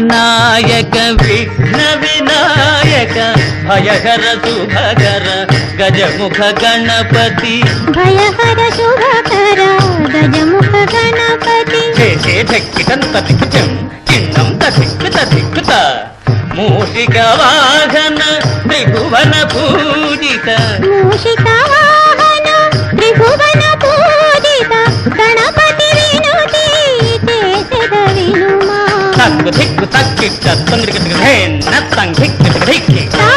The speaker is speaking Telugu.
నాయక విఘ్న వినాయక భయహర శుభకర గజముఖ గణపతి భయహర శుభకర గజముఖ గణపతి ధిక్కిటంత ధిక్కిటం చిన్నం ధిక్కిత ధిక్కిత మూషిక వాహన త్రిభువన పూజిత మూషిక వాహన త్రిభువన పూజిత గణపతి వినుతి చేసెద వినుమా తక్కు ధిక్కు తక్కిట తండ్రికి ధిక్కి తా